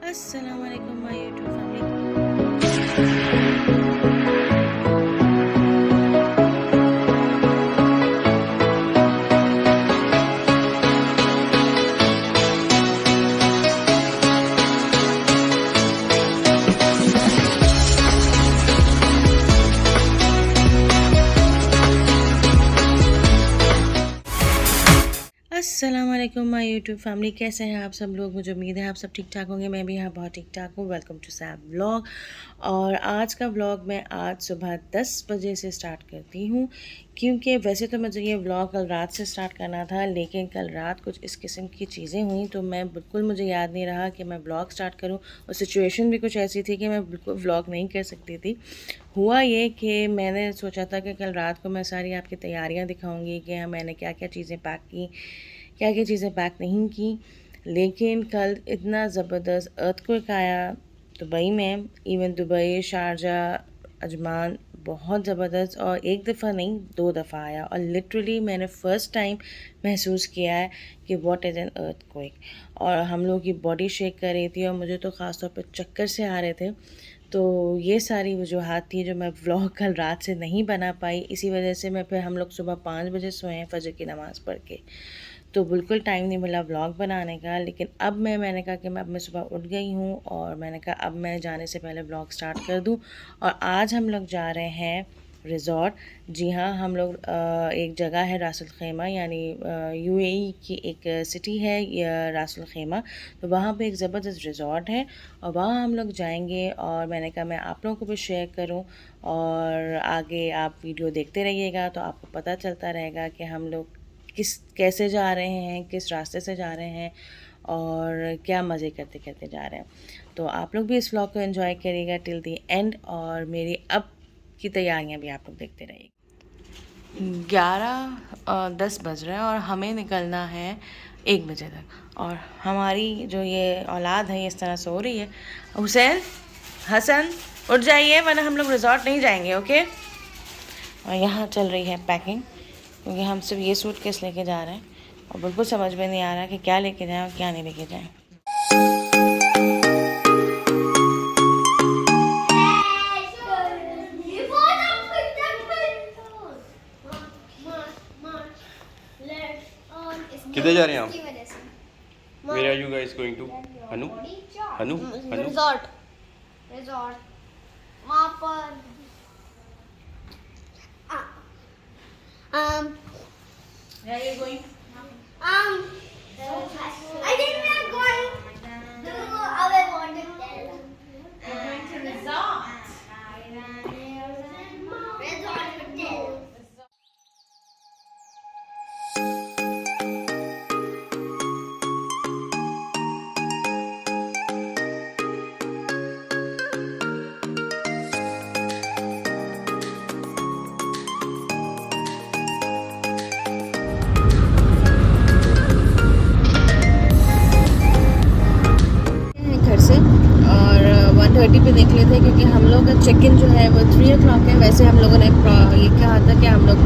अस्सलाम वालेकुम my YouTube family. अस्सलाम वालेकुम माय यूट्यूब फैमिली, कैसे हैं आप सब लोग। मुझे उम्मीद है आप सब ठीक ठाक होंगे। मैं भी यहाँ बहुत ठीक ठाक हूँ। Welcome to Saib vlog. और आज का व्लॉग मैं आज सुबह 10 बजे से स्टार्ट करती हूँ, क्योंकि वैसे तो मुझे ये व्लॉग कल रात से स्टार्ट करना था, लेकिन कल रात कुछ इस किस्म की चीज़ें हुई तो मुझे याद नहीं रहा कि मैं व्लॉग स्टार्ट करूँ। और सिचुएशन भी कुछ ऐसी थी कि मैं बिल्कुल व्लॉग नहीं कर सकती थी। हुआ ये कि मैंने सोचा था कि कल रात को मैं सारी आपकी तैयारियां दिखाऊंगी कि मैंने क्या क्या चीज़ें पैक की, क्या क्या चीज़ें पैक नहीं की। लेकिन कल इतना ज़बरदस्त अर्थक्वेक आया दुबई में। इवन दुबई, शारजाह, अजमान, बहुत ज़बरदस्त। और एक दफ़ा नहीं, 2 दफ़ा आया। और लिटरली मैंने फ़र्स्ट टाइम महसूस किया है कि व्हाट इज़ एन अर्थक्वेक। और हम लोगों की बॉडी शेक कर रही थी और मुझे तो ख़ास तौर पर चक्कर से आ रहे थे। तो ये सारी वजूहात थी जो मैं व्लॉग कल रात से नहीं बना पाई। इसी वजह से मैं फिर हम लोग सुबह 5 बजे सोए हैं फ़जर की नमाज़ पढ़ के। तो बिल्कुल टाइम नहीं मिला व्लॉग बनाने का। लेकिन अब मैंने कहा कि मैं सुबह उठ गई हूँ और मैंने कहा अब मैं जाने से पहले व्लॉग स्टार्ट कर दूँ। और आज हम लोग जा रहे हैं रिज़ॉर्ट। जी हाँ, हम लोग एक जगह है रासुल खैमा, यानी यूएई की एक सिटी है रासुल खैमा। तो वहाँ पे एक ज़बरदस्त रिज़ॉर्ट है और वहाँ हम लोग जाएंगे। और मैंने कहा मैं आप लोगों को भी शेयर करूँ और आगे आप वीडियो देखते रहिएगा तो आपको पता चलता रहेगा कि हम लोग कैसे जा रहे हैं, किस रास्ते से जा रहे हैं और क्या मज़े करते करते जा रहे हैं। तो आप लोग भी इस व्लॉग को एंजॉय करिएगा टिल दी एंड। और मेरी अब की तैयारियां भी आप लोग देखते रहिए। 11:10 बज रहे हैं और हमें निकलना है 1 बजे तक। और हमारी जो ये औलाद है इस तरह सो रही है। हुसैन, हसन, उठ जाइए वरना हम लोग रिजॉर्ट नहीं जाएंगे, ओके। और यहाँ चल रही है पैकिंग, क्योंकि हम सिर्फ ये सूटकेस लेके जा रहे हैं और बिल्कुल समझ में नहीं आ रहा कि क्या लेके जाएं और क्या नहीं लेके जाएं। किधर जा रहे हैं आप? Where are you guys going to? Hanu? Hanu? Hanu? Resort वहाँ पर Where are you going? I think we are going to our water tell. We're going to resort. Resort hotel. घर से और 1:30 पे निकले थे, क्योंकि हम लोग का चेक इन जो है वो 3 o'clock है। वैसे हम लोगों ने ये कहा था कि हम लोग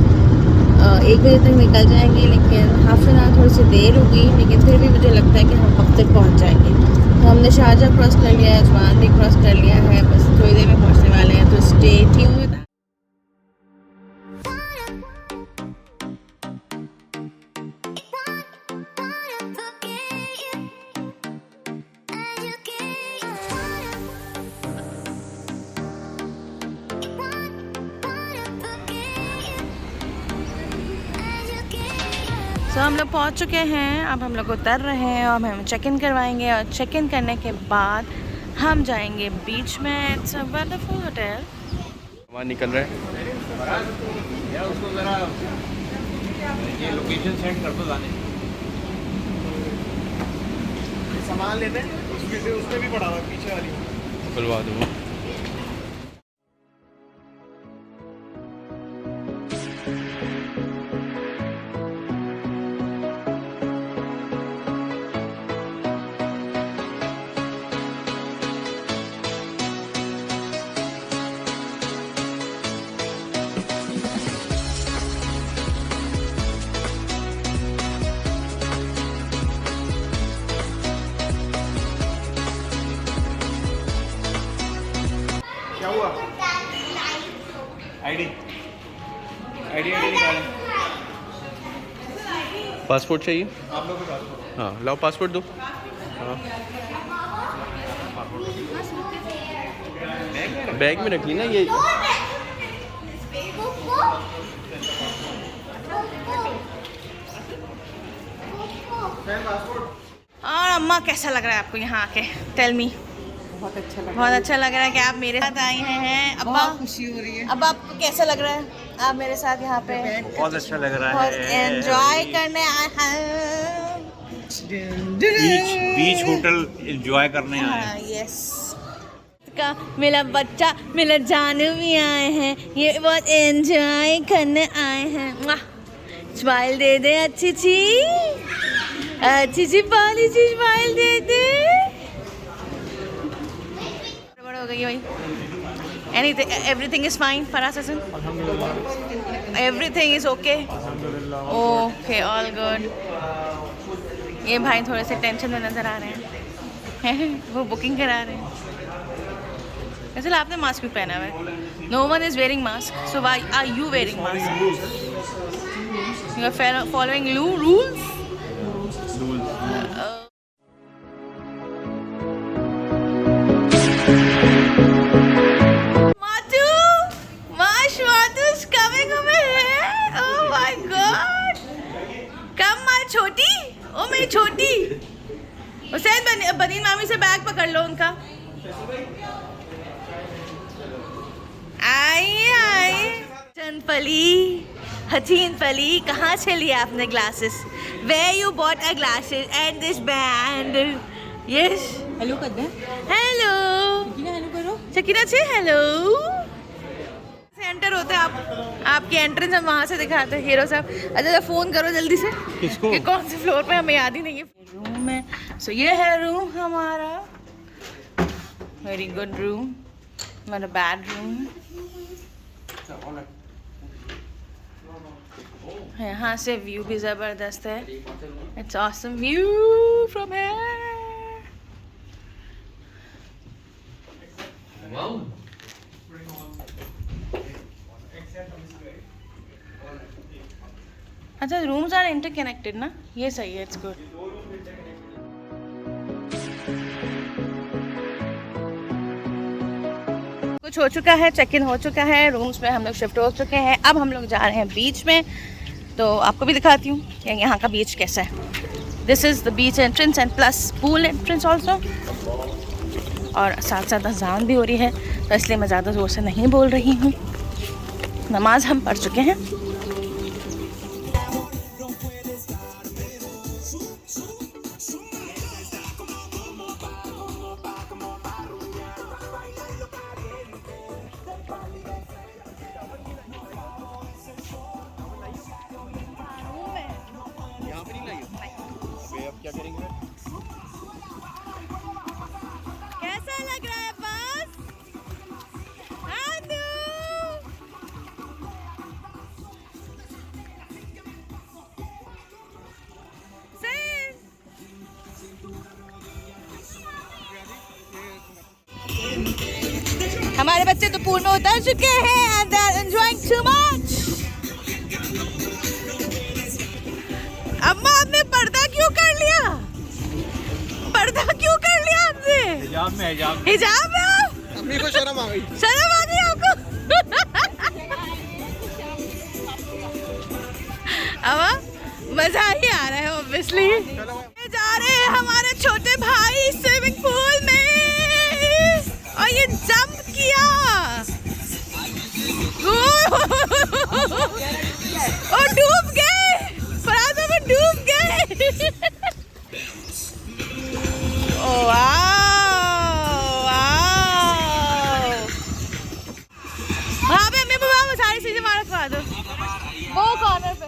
1 बजे तक निकल जाएंगे, लेकिन हाफ एन आवर थोड़ी सी देर हो गई। लेकिन फिर भी मुझे लगता है कि हम वक्त तक पहुँच जाएंगे। तो हमने शारजाह क्रॉस कर लिया है, अजमान भी क्रॉस कर लिया है, बस थोड़ी देर में पहुँचने वाले हैं। तो स्टे ट्यून्ड विद। तो हम लोग पहुंच चुके हैं। अब हम लोग उतर रहे हैं और हम चेक इन करवाएंगे। और चेक इन करने के बाद हम जाएंगे बीच में। It's a wonderful hotel. वहाँ निकल रहे हैं। उसको ज़रा ये लोकेशन सेंड कर दो जाने। सामान लेते हैं उसमें भी पड़ा हुआ है पीछे वाली। खुलवा दूँगा। आईडी निकालें। पासपोर्ट चाहिए आप लोगों को? पासपोर्ट, हाँ लाओ पासपोर्ट दो। हाँ बैग में रख ली ना ये। और अम्मा कैसा लग रहा है आपको यहाँ आके? Tell me. बहुत अच्छा लगा, बहुत अच्छा लग रहा है कि आप मेरे साथ आई हैं। अब्बा बहुत खुशी हो रही है। अब आपको कैसा लग रहा है आप मेरे साथ यहाँ पे? बहुत अच्छा लग रहा बहुत है। एंजॉय करने आए हैं। बीच होटल एंजॉय करने आए हैं। हाँ यस का मेरा बच्चा मेरा जानू भी आए हैं। ये बहुत एंजॉय करने आए हैं। स्माइल दे दे अच्छी ची पाली ची स्माइल दे दे। बड़ा हो गई भाई। Anything, everything is fine, Faraz Hassan? Everything is okay? Okay, all good. ये भाई थोड़े से टेंशन में नज़र आ रहे हैं। वो बुकिंग करा रहे हैं। वैसे आपने मास्क भी पहना हुआ है। No one is wearing mask, so why are you wearing mask? You are following rules? Matu's coming over here. Oh my God! Come my छोटी, ओ मेरी छोटी। उसे बनीन मामी से बैग पकड़ लो उनका। आई चंदपली हसीन पली, कहाँ से लिया आपने glasses? Where you bought a glasses and this band? Yes. Hello कर दे, Hello. हेलो करो। शकीना से हेलो। एंटर होते आप, आपकी एंट्रेंस हम वहाँ से दिखाते हैं। हीरो साहब अच्छा फ़ोन करो जल्दी से किसको? कि कौन से फ्लोर पे, हमें याद ही नहीं है। रूम है, सो ये है रूम हमारा। Very good room, not a bed room. यहाँ से व्यू भी ज़बरदस्त है। It's awesome view from here. अच्छा रूम्स आर इंटरकनेक्टेड ना, ये सही है, इट्स गुड। कुछ हो चुका है, चेक इन हो चुका है, रूम्स में हम लोग शिफ्ट हो चुके हैं। अब हम लोग जा रहे हैं बीच में, तो आपको भी दिखाती हूँ कि यहाँ का बीच कैसा है। This is the beach entrance and plus pool entrance also. और साथ साथ अज़ान भी हो रही है, तो इसलिए मैं ज़्यादा ज़ोर से नहीं बोल रही हूँ। नमाज हम पढ़ चुके हैं। क्या करेंगे? कैसा लग रहा है बस? आनू! Sid! हमारे बच्चे तो पूल में उतर चुके हैं and they are enjoying too much. अम्मा आपने पर्दा क्यों कर लिया? पर्दा क्यों कर लिया आपने? हिजाब में, हिजाब में हो? अपनी को शर्म आ गई। शर्म आ गई आपको? अब मजा ही आ रहा है ऑब्वियसली। जा रहे हैं हमारे छोटे भाई स्विमिंग पूल में और ये जंप किया और डूब गए, फराज में डूब गए। ओह वाओ, वहाँ पे अम्मी पापा वो सारी चीजें मार रखवा दो वो कॉर्नर पे।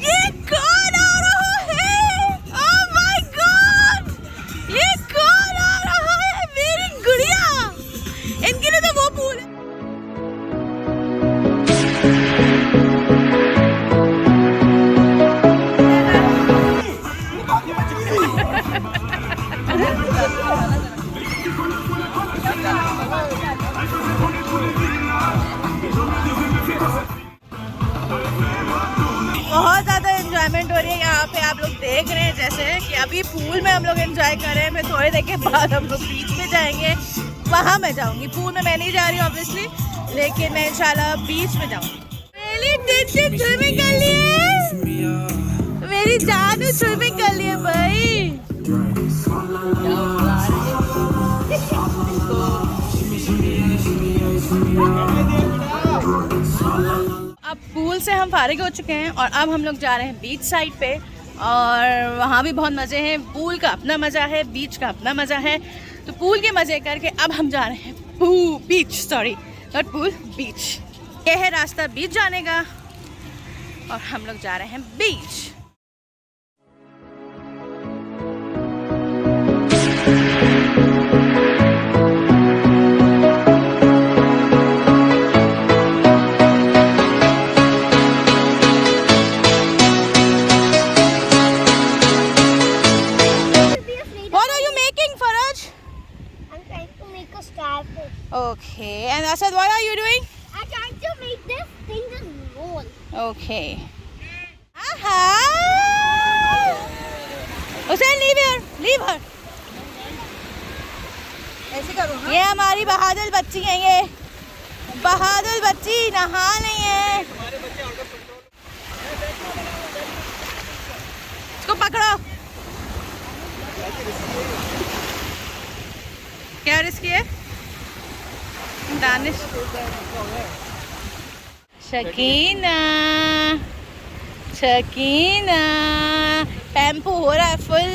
ये कौन आ रहा है? ये यहाँ पे आप लोग देख रहे हैं जैसे कि अभी पूल में हम लोग एंजॉय कर रहे हैं, फिर थोड़ी देर के बाद हम लोग बीच में जाएंगे, वहाँ मैं जाऊँगी। पूल में मैं नहीं जा रही हूँ ऑब्वियसली, लेकिन मैं इंशाल्लाह बीच में जाऊँगी। स्विमिंग कर लिए, मेरी जान स्विमिंग कर लिए भाई। अब पूल से हम फारिग हो चुके हैं और अब हम लोग जा रहे हैं बीच साइड पे, और वहाँ भी बहुत मज़े हैं। पूल का अपना मज़ा है, बीच का अपना मज़ा है। तो पूल के मज़े करके अब हम जा रहे हैं बीच, सॉरी नॉट पूल, बीच। ये है रास्ता बीच जाने का और हम लोग जा रहे हैं बीच। Okay, and Asad, what are you doing? I'm trying to make this thing just roll. Okay. Aha! Hussein, leave her, leave her. ऐसे करो ना। ये हमारी बहादुर बच्ची है, ये बहादुर बच्ची नहा नहीं है। इसको पकड़ो। क्या रिस्क है? दानिश, शकीना, शकीना, पैम्पू हो रहा है फुल,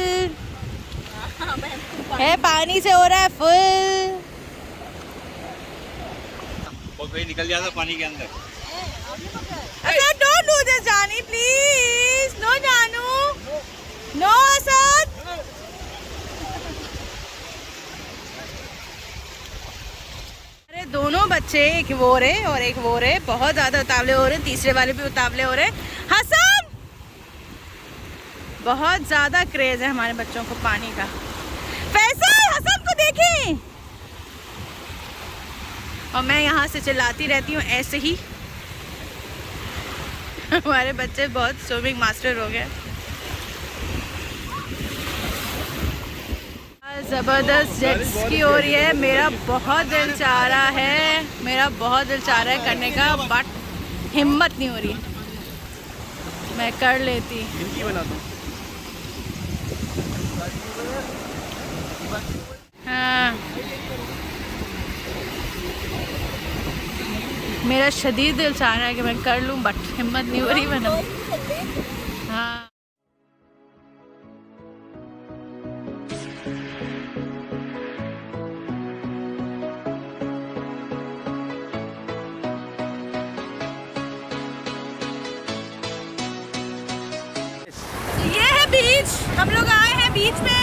है पानी से हो रहा है फुल। वो कहीं निकल जाता पानी के अंदर। अच्छा, डोंट डू दिस जानी, प्लीज। नो जानू, नो असद। अरे दोनों बच्चे, एक वो रे और एक वो रे, बहुत ज्यादा उतावले हो रहे हैं। तीसरे वाले भी उतावले हो रहे हैं। हसन, बहुत ज्यादा क्रेज है हमारे बच्चों को पानी का। फैसल, हसन को देखें। और मैं यहाँ से चिल्लाती रहती हूँ ऐसे ही। हमारे बच्चे बहुत स्विमिंग मास्टर हो गए। ज़बरदस्त जेट स्की हो रही है। मेरा बहुत दिल चाह रहा है, मेरा बहुत दिल चाह रहा है करने का, बट हिम्मत नहीं हो रही। मैं कर लेती। हाँ, मेरा शदीद दिल चाह रहा है कि मैं कर लूँ, बट हिम्मत नहीं हो रही बना। हाँ, ये है बीच। हम लोग आए हैं बीच में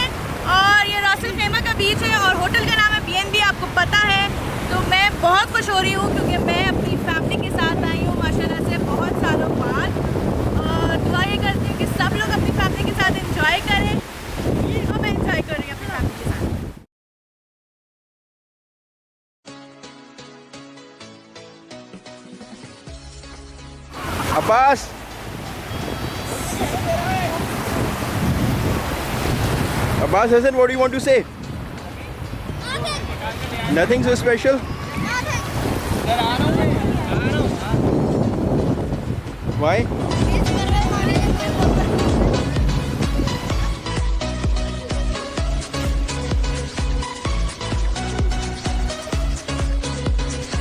और ये रासिल खेमा का बीच है और होटल का नाम है BNB, आपको पता है। तो मैं बहुत खुश हो रही हूँ क्योंकि मैं अपनी फैमिली के साथ आई हूँ माशाल्लाह से बहुत सालों बाद। और दुआ ये करती हूँ कि सब लोग अपनी फैमिली के साथ एंजॉय करें और मैं एंजॉय कर रही हूँ अपनी फैमिली के साथ। Abbas, Abbas Hassan, what do you want to say? Nothing so special? Why?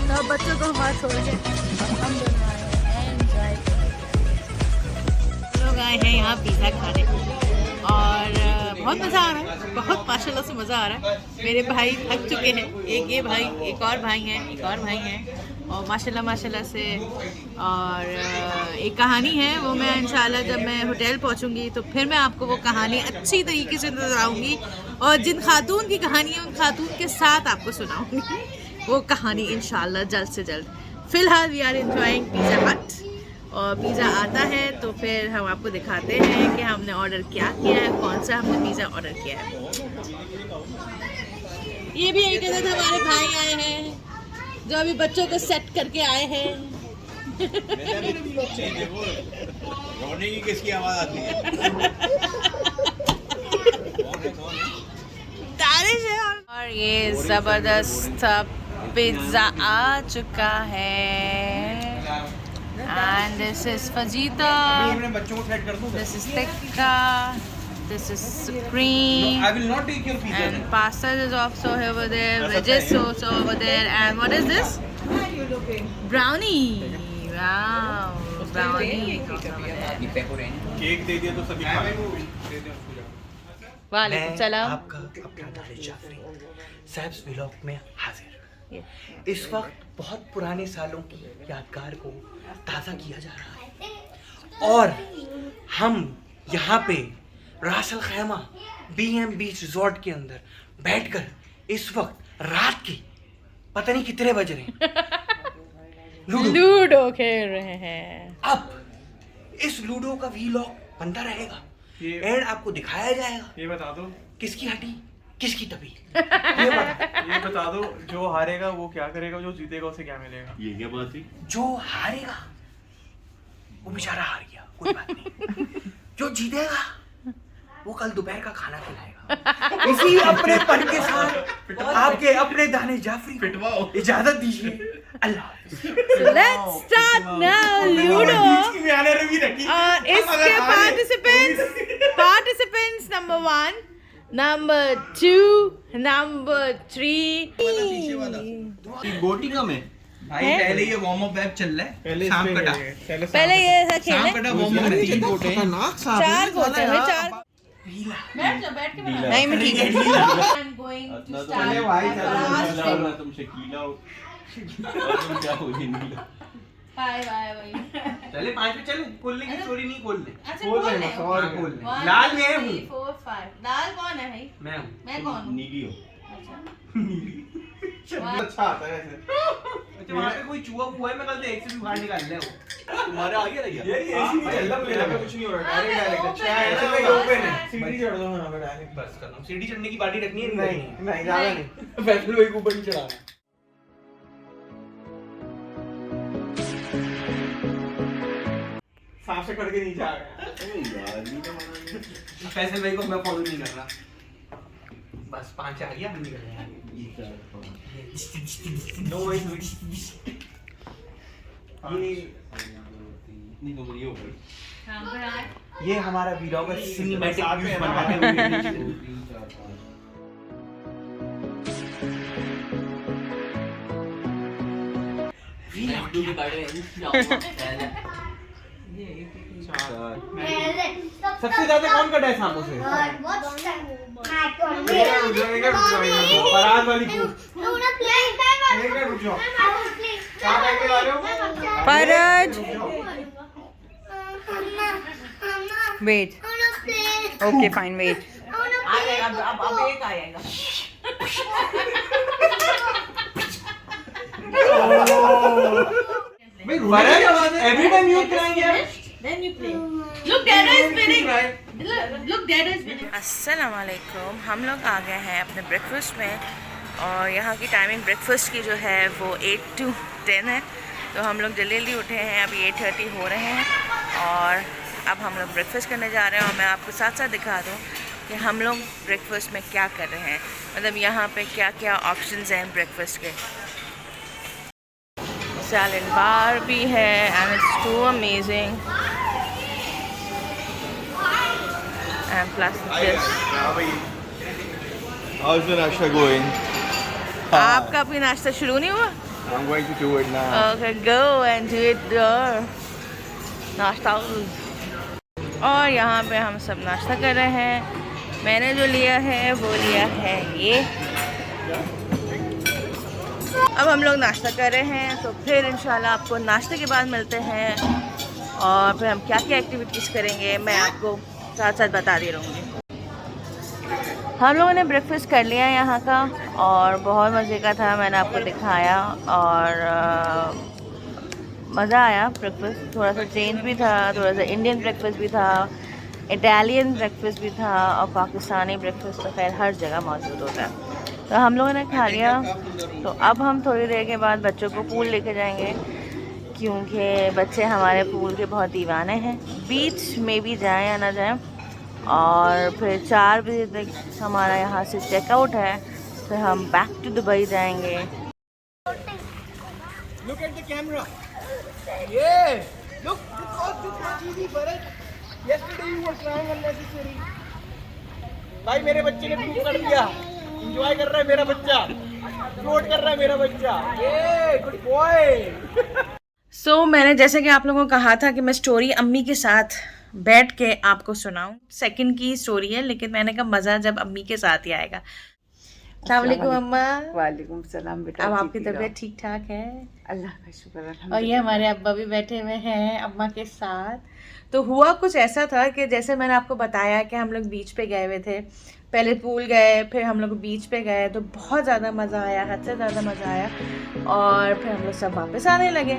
तो बच्चों को वहाँ छोड़ के हम दोनों आए हैं एंजॉय। लोग आए हैं यहाँ पिज़्ज़ा खाने और बहुत मज़ा आ रहा है, बहुत माशाल्लाह से मज़ा आ रहा है। मेरे भाई थक चुके हैं, एक ये भाई, एक और भाई हैं, एक और भाई हैं और माशाल्लाह माशाल्लाह से। और एक कहानी है, वो मैं इंशाल्लाह जब मैं होटल पहुंचूंगी तो फिर मैं आपको वो कहानी अच्छी तरीके से बताऊंगी और जिन खातून की कहानी है उन खातून के साथ आपको सुनाऊंगी वो कहानी इंशाल्लाह जल्द से जल्द। फ़िलहाल वी आर एंजॉइंग पिज़्ज़ा हट और पिज़्ज़ा आता है तो फिर हम आपको दिखाते हैं कि हमने ऑर्डर क्या किया है, कौन सा हमने पिज़्ज़ा ऑर्डर किया है। ये भी एक हमारे भाई आए हैं जो अभी बच्चों को सेट करके आए हैं। रोने की किसकी आवाज आती है? और ये जबरदस्त पिज्जा आ चुका है एंड दिस इज फजीता, अपने बच्चों को सेट कर दूं। This is tikka, this is supreme, I will not take your pizza. and pasta is also over there, veg is also over there, and what is this? Brownie. Wow, brownie. Cake दे दिया तो सभी खा लेंगे। वालेकुम सलाम। आपका अपना दानिश जाफरी सैब्स व्लॉग में हाजिर। इस वक्त बहुत पुराने सालों की यादगार को ताज़ा किया जा रहा है और हम यहाँ पे रासल खैमा BM बीच रिजॉर्ट के अंदर बैठकर इस वक्त रात के पता नहीं कितने बज रहे हैं लूडो खेल रहे हैं। अब इस लूडो का व्लॉग बनता रहेगा एंड आपको दिखाया जाएगा ये बता दो, किसकी हड्डी किसकी तबी। ये बता दो, जो हारेगा वो क्या करेगा, जो जीतेगा उसे क्या मिलेगा? ये क्या बात थी? जो हारेगा वो बेचारा हार गया, कोई बात नहीं। जो जीतेगा वो कल दोपहर का खाना खिलाएगा। इसी अपने पन के साथ आपके अपने दानिश जाफरी पिटवाओ। इजाजत दीजिए। अल्लाह Let's start now Ludo. और इसके participants number 1, number 2, number 3. गोटी कम है भाई। है? पहले ये वार्म अप वेब चल रहा है, शाम कटा। पहले ये ऐसा शाम खेले। कटा वार्म अप 3 गोटे हैं। 4 होते हैं 4। बैठ के बना। नहीं मैं ठीक है। I'm going to start. तुम शकीला हो। तुम क्या हो ये नीला? Bye bye bye. चले 5 पे चल, खोलने की स्टोरी नहीं खोल ले। अच्छा कौन है? और खोल ले। 1, लाल मैं 2, हूँ। 3, 4, 5. लाल कौन है भाई? मैं हूँ। मैं कौन हूँ? नीली हो। अच्छा। अच्छा आता है ऐसे। अच्छा वहाँ पे कोई चूहा हुआ है, मैं कल से एक से भी बाहर निकाल ले। तुम्हारे आगे रह गया। ये ऐसी नहीं चल रहा, मुझे लगा कुछ नहीं हो रहा। डायरेक्ट अच्छा, ऐसे ऐसे में में ओपन है। है। सीढ़ी चढ़ दो यहाँ पे डायरेक्ट। बस कर लो। सीढ़ी चढ़ने की पार्टी रखनी है? नहीं नहीं ज्यादा नहीं। फैसल भाई को ऊपर नहीं चढ़ाना। सांप से कट के नीचे आ गया। फैसल भाई को मैं फॉलो नहीं कर रहा। बस 5 आ गया, हम निकल रहे हैं। नो भाई ये नहीं तो ये हो गई। हाँ भाई। ये हमारा व्लॉग का सिनेमैटिक साथ में व्यूज है बनवाते ना। हुए सबसे ज्यादा कौन कटा है सांपों से? फराज वाली को। रुक जाओ। कहाँ बैठ के आ रहे हो? फरज वेट ओके फाइन वेट अब एक आएगा। Faraz every time you crying यार। Then you play. Look, Dada is spinning. Look, Dada is spinning. अस्सलाम वालेकुम। हम लोग आ गए हैं अपने ब्रेकफास्ट में और यहाँ की टाइमिंग ब्रेकफास्ट की जो है वो 8 to 10 है। तो हम लोग जल्दी जल्दी उठे हैं, अभी 8:30 हो रहे हैं और अब हम लोग ब्रेकफास्ट करने जा रहे हैं। और मैं आपको साथ साथ दिखा दूँ कि हम लोग ब्रेकफास्ट में क्या कर रहे हैं, मतलब यहाँ पे क्या क्या ऑप्शंस हैं ब्रेकफास्ट के। सैलेड बार भी है and it's too amazing and plus this. How's the nasha going? आपका अभी नाश्ता शुरू नहीं हुआ? I'm going to do it now. Okay, go and do it your नाश्ता। और यहाँ पे हम सब नाश्ता कर रहे हैं। मैंने जो लिया है वो लिया है ये। अब हम लोग नाश्ता कर रहे हैं तो फिर इंशाल्लाह आपको नाश्ते के बाद मिलते हैं और फिर हम क्या क्या एक्टिविटीज़ करेंगे मैं आपको साथ साथ बता दे रहूँगी। हम लोगों ने ब्रेकफास्ट कर लिया यहाँ का और बहुत मज़े का था, मैंने आपको दिखाया और मज़ा आया। ब्रेकफास्ट थोड़ा सा चेंज भी था, थोड़ा सा इंडियन ब्रेकफास्ट भी था, इटालियन ब्रेकफास्ट भी था और पाकिस्तानी ब्रेकफास्ट तो खैर हर जगह मौजूद होता है। तो हम लोगों ने खा लिया। तो अब हम थोड़ी देर के बाद बच्चों को पूल लेके जाएंगे क्योंकि बच्चे हमारे पूल के बहुत दीवाने हैं। बीच में भी जाएं या ना जाएं, और फिर 4 बजे तक हमारा यहाँ से चेकआउट है, फिर हम बैक टू दुबई जाएंगे। Look at the camera. Yeah. Look, this all took my TV, Bharat. Yesterday you were crying unnecessary. भाई मेरे बच्चे ने प्रूव कर दिया। Enjoy कर रहा है मेरा बच्चा। फ्लोट कर रहा है मेरा बच्चा। ये गुड बॉय। सो मैंने जैसे कि आप लोगों को कहा था कि मैं स्टोरी अम्मी के साथ बैठ के आपको सुनाऊं। सेकंड की स्टोरी है, लेकिन मैंने कहा मज़ा जब अम्मी के साथ ही आएगा। अस्सलाम वालेकुम अम्मा। वालेकुम सलाम बेटा। अब आपकी तबीयत ठीक ठाक है? अल्लाह का शुक्र। और ये हमारे अब्बा भी बैठे हुए हैं अम्मा के साथ। तो हुआ कुछ ऐसा था कि जैसे मैंने आपको बताया कि हम लोग बीच पे गए हुए थे। पहले पूल गए, फिर हम लोग बीच पे गए, तो बहुत ज़्यादा मज़ा आया, हद से ज़्यादा मज़ा आया। और फिर हम लोग सब वापस आने लगे,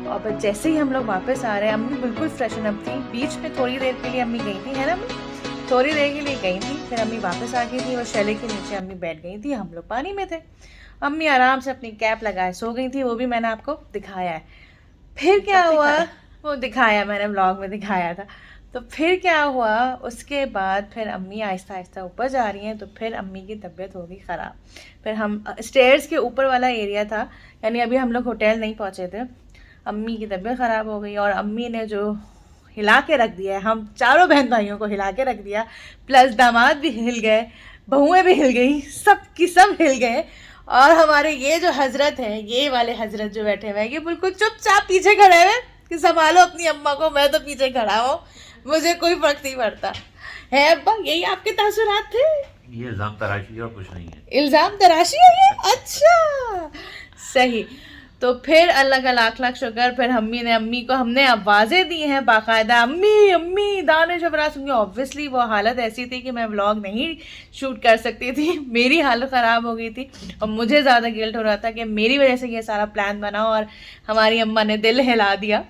और फिर जैसे ही हम लोग वापस आ रहे हैं, अम्मी बिल्कुल फ्रेशन अप थी। बीच में थोड़ी देर के लिए अम्मी गई थी, है ना अम्मी? थोड़ी देर के लिए गई थी, फिर अम्मी वापस आ गई थी। और शैले के नीचे अम्मी बैठ गई थी, हम लोग पानी में थे। अम्मी आराम से अपनी कैप लगाए सो गई थी, वो भी मैंने आपको दिखाया है। फिर क्या हुआ वो दिखाया, मैंने व्लॉग में दिखाया था। तो फिर क्या हुआ, उसके बाद फिर अम्मी आहिस्ता आहिस्ता ऊपर जा रही हैं, तो फिर अम्मी की तबीयत हो गई ख़राब। फिर हम स्टेयर्स के ऊपर वाला एरिया था, यानी अभी हम लोग होटल नहीं पहुँचे थे। अम्मी की तबीयत ख़राब हो गई, और अम्मी ने जो हिला के रख दिया है, हम चारों बहन भाइयों को हिला के रख दिया, प्लस दामाद भी हिल गए, बहुएँ भी हिल गई, सब की सब हिल गए। और हमारे ये जो हजरत हैं, ये वाले हजरत जो बैठे हुए हैं, ये बिल्कुल चुपचाप पीछे खड़े हुए कि संभालो अपनी अम्मा को, मैं तो पीछे खड़ा हूँ, मुझे कोई फर्क नहीं पड़ता है। अब्बा यही आपके तासुरात थे? ये इल्ज़ाम तराशी और कुछ नहीं है। इल्ज़ाम तराशी है ये? अच्छा सही। तो फिर अल्लाह का लाख लाख शुक्र, फिर अम्मी को हमने आवाज़ें दी हैं बाकायदा, अम्मी अम्मी दानिश अबराज। क्योंकि ऑब्वियसली वो हालत ऐसी थी कि मैं व्लॉग नहीं शूट कर सकती थी, मेरी हालत ख़राब हो गई थी, और मुझे ज़्यादा गिल्ट हो रहा था कि मेरी वजह से ये सारा प्लान बना और हमारी अम्मा ने दिल हिला दिया।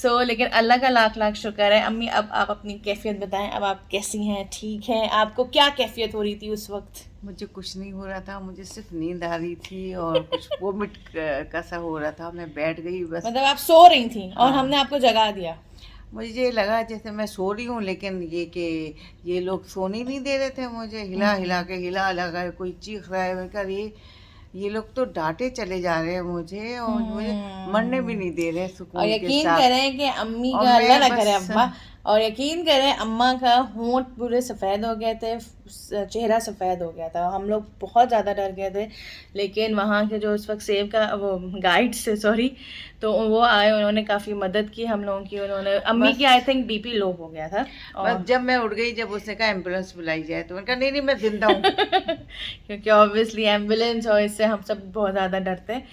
लेकिन अल्लाह का लाख लाख शुक्र है। अम्मी अब आप अपनी कैफियत बताएं, अब आप कैसी हैं? ठीक हैं? आपको क्या कैफियत हो रही थी उस वक्त? मुझे कुछ नहीं हो रहा था, मुझे सिर्फ नींद आ रही थी और कुछ वोमिट का सा हो रहा था। मैं बैठ गई बस। मतलब आप सो रही थी और हमने आपको जगा दिया? मुझे लगा जैसे मैं सो रही हूँ, लेकिन ये कि ये लोग सोने नहीं दे रहे थे मुझे। हिला हिला के कोई चीख रहा है। मैं कहा ये लोग तो डांटे चले जा रहे हैं मुझे, और मुझे मरने भी नहीं दे रहे सुकून और के यकीन साथ। करें कि अम्मी का अल्लाह ना करे अम्मा, और यकीन करें अम्मा का होंठ पूरे सफ़ेद हो गए थे, चेहरा सफ़ेद हो गया था। हम लोग बहुत ज़्यादा डर गए थे, लेकिन वहाँ के जो उस वक्त सेव का वो गाइड से तो वो आए, उन्होंने काफ़ी मदद की हम लोगों की। उन्होंने अम्मी की आई थिंक बीपी लो हो गया था, और जब मैं उठ गई, जब उसने कहा एम्बुलेंस बुलाई जाए, तो मैंने कहा नहीं मैं जिंदा हूँ। क्योंकि ऑब्वियसली एम्बुलेंस और इससे हम सब बहुत ज़्यादा डरते हैं।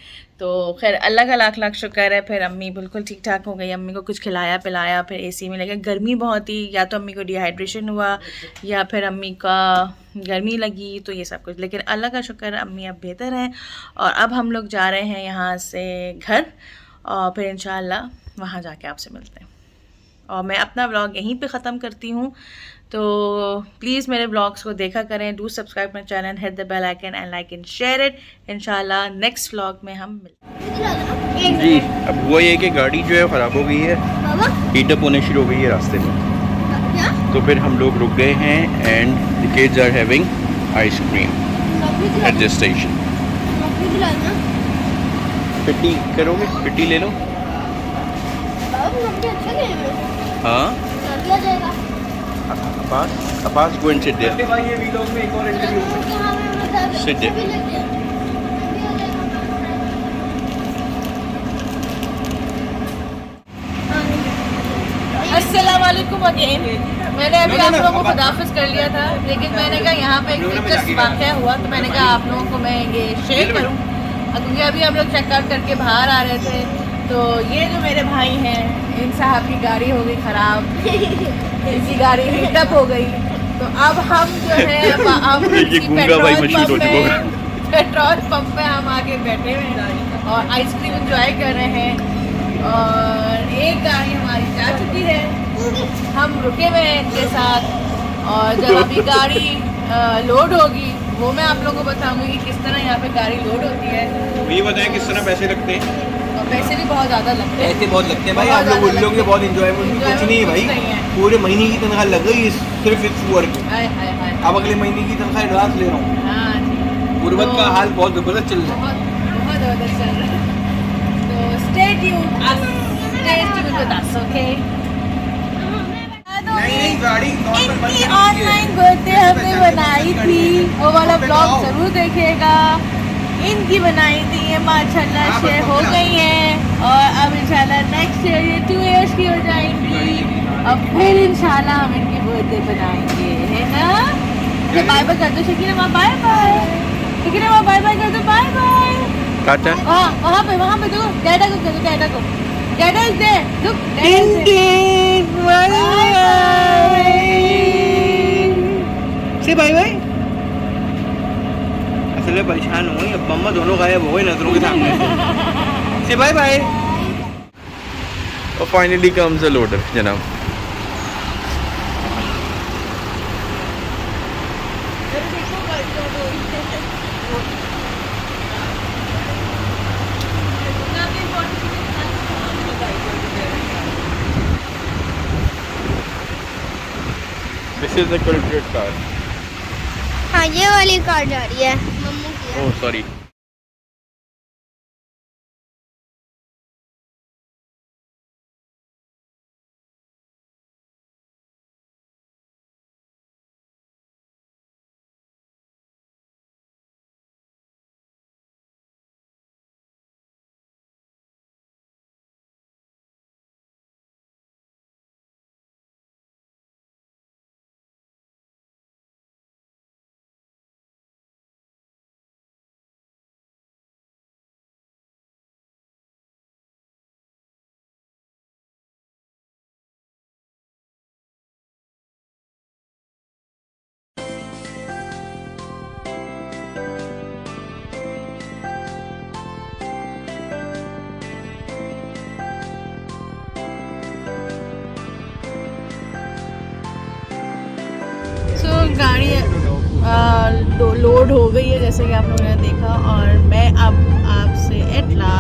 तो खैर अल्लाह का लाख लाख शुक्र है, फिर अम्मी बिल्कुल ठीक ठाक हो गई। अम्मी को कुछ खिलाया पिलाया, फिर एसी में लगे। गर्मी बहुत थी, या तो अम्मी को डिहाइड्रेशन हुआ या फिर अम्मी का गर्मी लगी, तो ये सब कुछ। लेकिन अल्लाह का शुक्र है अम्मी अब बेहतर हैं, और अब हम लोग जा रहे हैं यहाँ से घर, और फिर इंशाअल्लाह वहाँ जाके आपसे मिलते हैं। और मैं अपना व्लॉग यहीं पे ख़त्म करती हूँ। तो प्लीज़ मेरे व्लॉग्स को देखा करें, do subscribe my channel, hit the bell icon and like and share it. इंशाल्लाह नेक्स्ट व्लॉग में हम मिलते हैं। जी अब वो ये कि गाड़ी जो है ख़राब हो गई है, हीटअप होने शुरू हो गई है रास्ते में, तो फिर हम लोग रुक गए हैं, and the kids are having ice cream at this station. पिट्टी करोगे? पिट्टी ले लो। हाँ Abbas, go and sit there. भाई ये वीलॉग में एक और इंटरव्यू। Sit there. अस्सलाम वालेकुम अगेन। मैंने अभी आप लोगों को खुदाफिज कर लिया था, लेकिन मैंने कहा यहाँ पे एक दिलचस्प वाक़या हुआ, तो मैंने कहा आप लोगों को मैं ये शेयर करूँ। क्योंकि अभी हम लोग चेकआउट करके बाहर आ रहे थे, तो ये जो मेरे भाई हैं, इन साहब की गाड़ी हो गई ख़राब, इनकी गाड़ी हीटअप हो गई। तो अब हम जो है पेट्रोल पंप पे हम आके बैठे हुए हैं और आइसक्रीम एंजॉय कर रहे हैं। और एक गाड़ी हमारी जा चुकी है, हम रुके हुए हैं इनके साथ, और जब अभी गाड़ी लोड होगी वो मैं आप लोगों को बताऊंगी कि किस तरह यहाँ पे गाड़ी लोड होती है। ये बताएं किस तरह पैसे लगते हैं। पैसे भी बहुत ज़्यादा लगते हैं। ऐसे बहुत लगते हैं भाई, बहुत आप लोग ज़्यादा उन लोग लगते बहुत इंजॉयमेंट कुछ नहीं है भाई, कुछ नहीं है। पूरे महीने की तनख्वाह लग गई सिर्फ इस वर्क में। हाय हाय हाय। अब अगले महीने की तनख्वाह एडवांस ले रहा हूँ। हाँ जी। गुर्बत का तो- हाल बहुत जबरदस्त चल रहा है। बहुत बहुत ज़बरदस्त चल रहा है। तो stay tuned with us, okay? नहीं गाड़ी इनकी ऑनलाइन बर्थडे हमने बनाई थी, वो वाला ब्लॉग जरूर देखिएगा। इनकी बनाई थी ये माशाल्लाह शेयर हो गई हैं और अब इंशाल्लाह नेक्स्ट ईयर ये 2 इयर्स की हो जाएंगी। अब फिर इंशाल्लाह हम इनकी बर्थडे बनाएंगे, है ना? बाय बाय कर दो शकीना माँ, बाय बाय। शकीना माँ बाय बाय कर दो, बाय बाय। टाटा। वहाँ पे देखो, डैडा को कर दो, डैडा को। Dada is there, look, dada is there. Bye से बाय बाय। असल में परेशान हो गई, अब मम्मा दोनों गायब हो गए नजरों के सामने से बाय बाय। और फाइनली कम्स द लोडर जनाब। This is the culprit car. हाँ ये वाली कार जा रही है मम्मू की है। Oh sorry. गाड़ी लोड हो गई है जैसे कि आप लोगों ने देखा, और मैं अब आपसे एट लास्ट